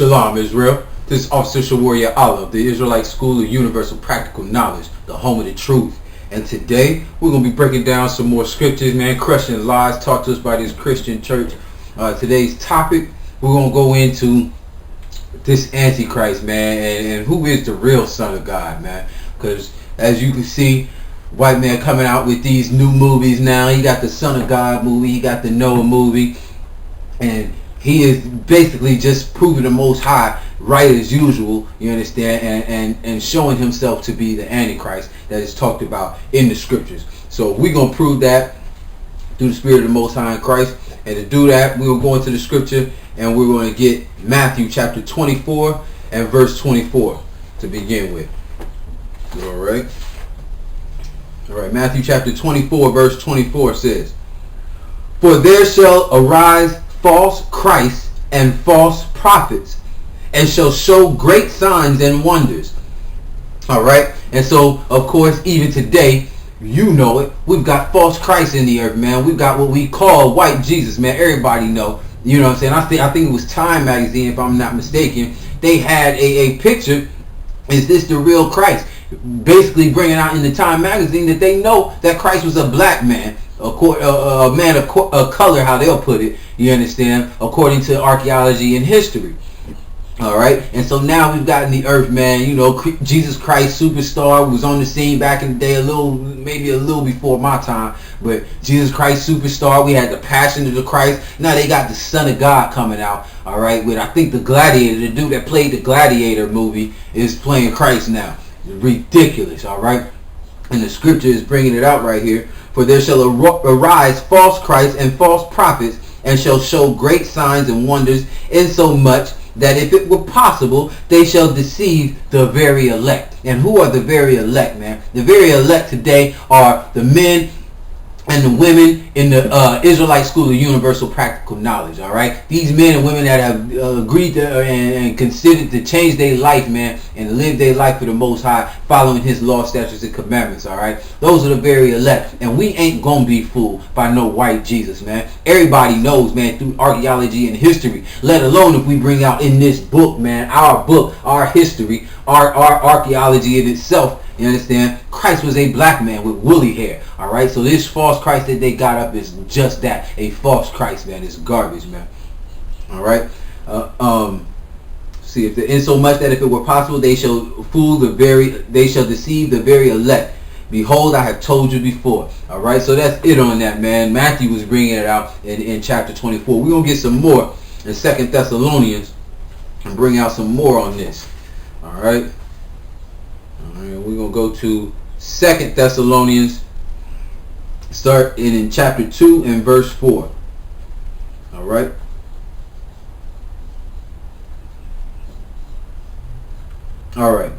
Shalom, Israel. This is Officer Warrior Allah of the Israelite School of Universal Practical Knowledge, the home of the truth. And today, we're going to be breaking down some more scriptures, man, crushing lies taught to us by this Christian church. Today's topic, we're going to go into this Antichrist, man, and who is the real Son of God, man. Because as you can see, white man coming out with these new movies now. He got the Son of God movie, he got the Noah movie, and he is basically just proving the Most High right as usual, you understand, and showing himself to be the Antichrist that is talked about in the scriptures. So we're going to prove that through the Spirit of the Most High in Christ. And to do that, we're going to go into the scripture and we're going to get Matthew chapter 24 and verse 24 to begin with. Alright, Matthew chapter 24 verse 24 says, "For there shall arise false Christs and false prophets, and shall show great signs and wonders." Alright, and so of course even today, you know it, we've got false Christ in the earth, man. We've got what we call white Jesus, man. Everybody know, you know what I'm saying. I think it was Time magazine, if I'm not mistaken, they had a picture. Is this the real Christ? Basically bringing out in the Time magazine that they know that Christ was a black man, a man of color, how they'll put it, you understand, according to archaeology and history. Alright, and so now we've got in the earth, man, you know, Jesus Christ Superstar was on the scene back in the day, maybe a little before my time, but Jesus Christ Superstar, we had the Passion of the Christ. Now they got the Son of God coming out, alright, with I think the Gladiator, the dude that played the Gladiator movie is playing Christ now. Ridiculous, alright, and the scripture is bringing it out right here. "For there shall arise false Christs and false prophets, and shall show great signs and wonders, insomuch that if it were possible, they shall deceive the very elect." And who are the very elect, man? The very elect today are the men and the women in the Israelite School of Universal Practical Knowledge, alright? These men and women that have agreed to and considered to change their life, man, and live their life for the Most High, following his law, statutes, and commandments, alright? Those are the very elect. And we ain't gonna be fooled by no white Jesus, man. Everybody knows, man, through archaeology and history, let alone if we bring out in this book, man, our book, our history, our archaeology in itself, you understand? Christ was a black man with woolly hair. Alright, so this false Christ that they got up is just that, a false Christ, man. It's garbage, man. Alright. See, if insomuch that if it were possible, they shall deceive the very elect. Behold, I have told you before. Alright, so that's it on that, man. Matthew was bringing it out in chapter 24. We're gonna get some more in 2 Thessalonians and bring out some more on this. Alright. We're going to go to 2 Thessalonians, start in chapter 2 and verse 4. Alright. Alright.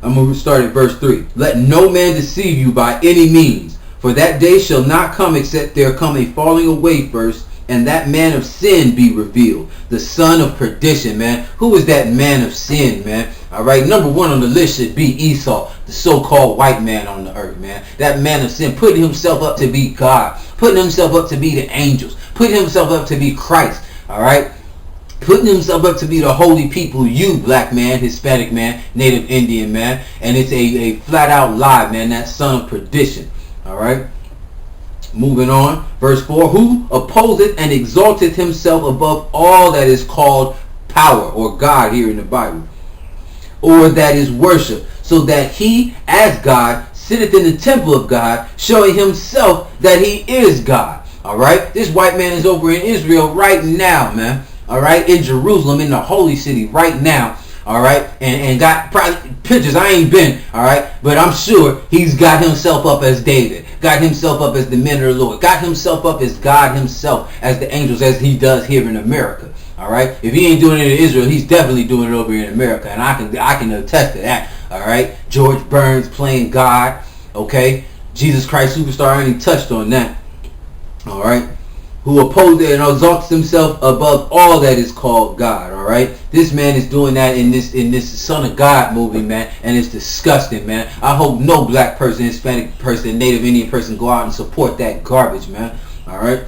I'm going to start at verse 3. "Let no man deceive you by any means, for that day shall not come except there come a falling away first, and that man of sin be revealed, the son of perdition." Man, who is that man of sin, man? Alright, number one on the list should be Esau, the so-called white man on the earth, man. That man of sin, putting himself up to be God, putting himself up to be the angels, putting himself up to be Christ, alright? Putting himself up to be the holy people, you black man, Hispanic man, Native Indian man, and it's a flat out lie, man, that son of perdition, alright? Moving on, verse 4, "Who opposeth and exalteth himself above all that is called power," or God here in the Bible, "or that is worship, so that he, as God, sitteth in the temple of God, showing himself that he is God." Alright, this white man is over in Israel right now, man. Alright, in Jerusalem, in the holy city right now. Alright, and got probably pictures. I ain't been, alright, but I'm sure he's got himself up as David, got himself up as the men of the Lord, got himself up as God himself, as the angels, as he does here in America. Alright, if he ain't doing it in Israel, he's definitely doing it over here in America, and I can attest to that. Alright, George Burns playing God, okay, Jesus Christ Superstar, I ain't touched on that. Alright, "Who opposes and exalts himself above all that is called God." Alright, this man is doing that in this Son of God movie, man, and it's disgusting, man. I hope no black person, Hispanic person, Native Indian person go out and support that garbage, man. Alright,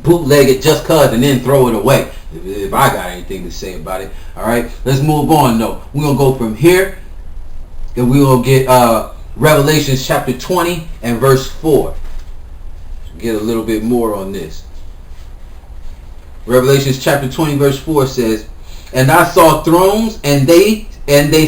bootleg it just cuz and then throw it away. if I got anything to say about it. Alright, let's move on though. We're going to go from here, and we're going to get Revelation chapter 20 and verse 4. Get a little bit more on this. Revelation chapter 20 verse 4 says, "And I saw thrones, and they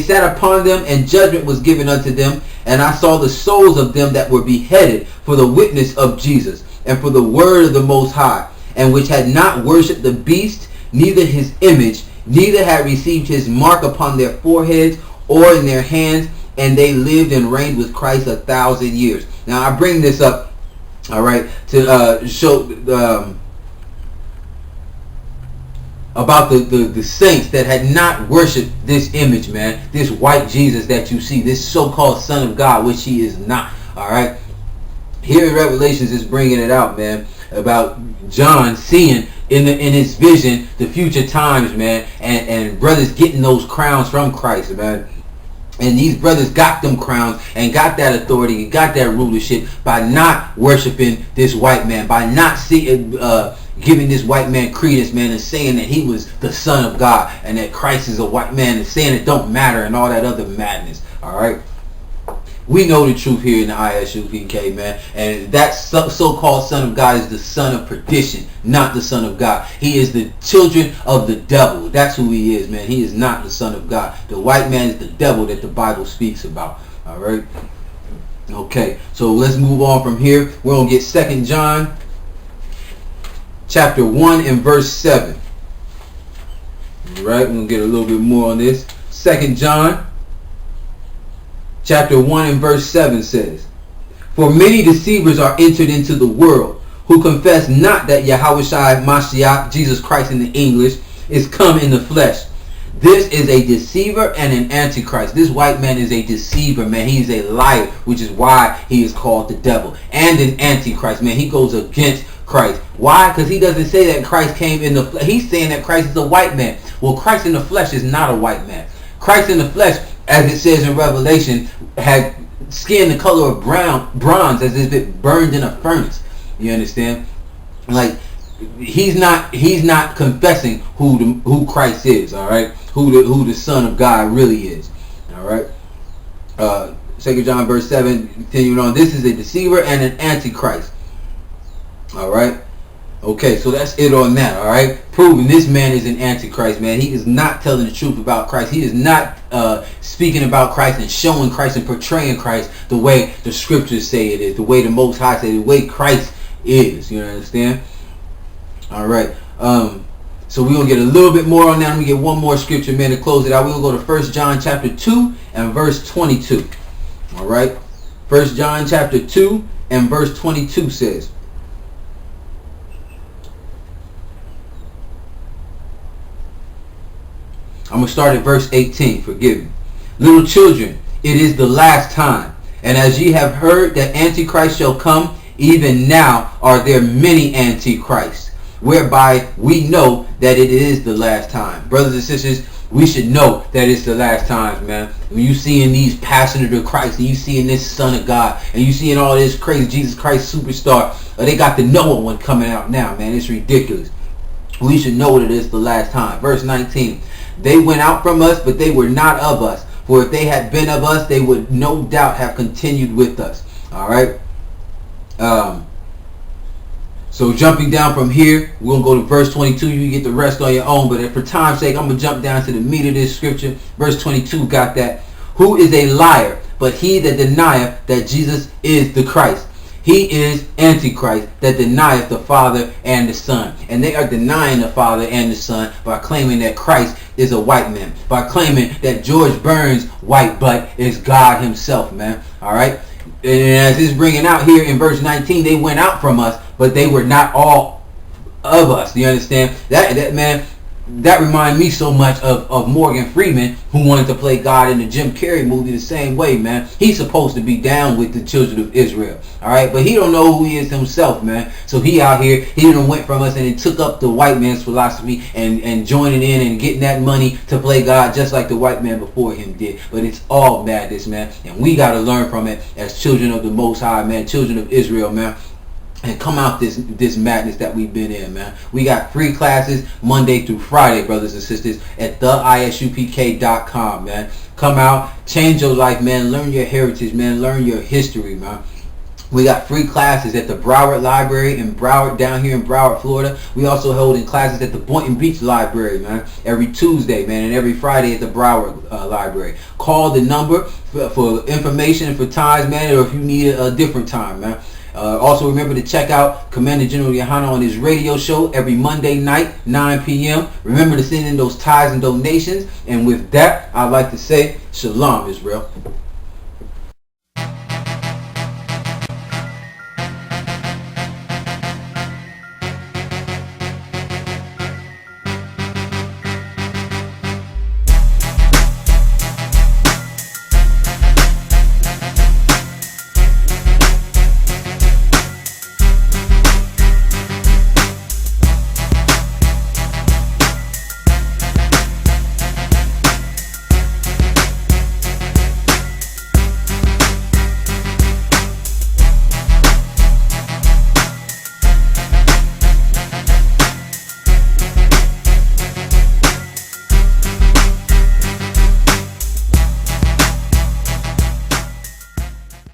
sat upon them, and judgment was given unto them. And I saw the souls of them that were beheaded for the witness of Jesus, and for the word of the Most High, and which had not worshipped the beast, neither his image, neither had received his mark upon their foreheads or in their hands, and they lived and reigned with Christ 1,000 years." Now I bring this up, all right, to show about the saints that had not worshipped this image, man. This white Jesus that you see, this so-called Son of God, which he is not. All right. Here in Revelations is bringing it out, man, about John seeing in his vision the future times, man, and brothers getting those crowns from Christ, man. And these brothers got them crowns and got that authority, got that rulership by not worshiping this white man, by not giving this white man credence, man, and saying that he was the Son of God and that Christ is a white man, and saying it don't matter and all that other madness. All right. We know the truth here in the I.S.U.P.K, man. And that so-called Son of God is the son of perdition, not the Son of God. He is the children of the devil. That's who he is, man. He is not the Son of God. The white man is the devil that the Bible speaks about. All right. Okay. So let's move on from here. We're going to get 2 John chapter 1 and verse 7. All right. We're going to get a little bit more on this. 2 John chapter 1 and verse 7 says, "For many deceivers are entered into the world, who confess not that Yahushua Mashiach, Jesus Christ in the English, is come in the flesh. This is a deceiver and an antichrist." This white man is a deceiver, man. He is a liar, which is why he is called the devil. And an antichrist, man. He goes against Christ. Why? Because he doesn't say that Christ came in the flesh. He's saying that Christ is a white man. Well, Christ in the flesh is not a white man. Christ in the flesh, as it says in Revelation, had skin the color of bronze, as if it burned in a furnace. You understand? Like, he's not confessing who Christ is. All right, who the Son of God really is. All right. 2 John verse 7, continuing on. "This is a deceiver and an antichrist." All right. Okay, so that's it on that. All right, proving this man is an antichrist, man. He is not telling the truth about Christ. He is not speaking about Christ and showing Christ and portraying Christ the way the scriptures say it is, the way the Most High say, the way Christ is. You understand? All right. So we're gonna get a little bit more on that. Let me get one more scripture, man, to close it out. We're gonna go to 1 John chapter 2 and verse 22. All right. 1 John chapter 2 and verse 22 says, I'm going to start at verse 18. Forgive me. "Little children, it is the last time. And as ye have heard that Antichrist shall come, even now are there many Antichrists, whereby we know that it is the last time." Brothers and sisters, we should know that it's the last times, man. When you seeing these passionate of Christ, and you seeing this Son of God, and you seeing all this crazy Jesus Christ superstar, they got the Noah one coming out now, man. It's ridiculous. We should know that it's the last time. Verse 19. "They went out from us, but they were not of us. For if they had been of us, they would no doubt have continued with us." All right. So jumping down from here, we're going to go to verse 22. You can get the rest on your own. But for time's sake, I'm going to jump down to the meat of this scripture. Verse 22 got that. "Who is a liar, but he that denieth that Jesus is the Christ? He is Antichrist, that denieth the Father and the Son." And they are denying the Father and the Son by claiming that Christ is a white man, by claiming that George Burns' white butt is God himself, man. All right. And as it's bringing out here in verse 19, they went out from us, but they were not all of us. You understand? That man, that reminded me so much of Morgan Freeman, who wanted to play God in the Jim Carrey movie the same way, man. He's supposed to be down with the children of Israel, all right? But he don't know who he is himself, man. So he out here, he done went from us and he took up the white man's philosophy and joining in and getting that money to play God just like the white man before him did. But it's all madness, man. And we got to learn from it as children of the Most High, man, children of Israel, man. and come out this madness that we've been in, man. We got free classes Monday through Friday, brothers and sisters, at the ISUPK.com, man. Come out, change your life, man. Learn your heritage, man. Learn your history, man. We got free classes at the Broward Library in Broward, down here in Broward, Florida. We also holding classes at the Boynton Beach Library, man, every Tuesday, man, and every Friday at the Broward Library. Call the number for information and for times, man, or if you need a different time, man. Also remember to check out Commander General Yahanna on his radio show every Monday night, 9 p.m. Remember to send in those tithes and donations. And with that, I'd like to say, Shalom, Israel.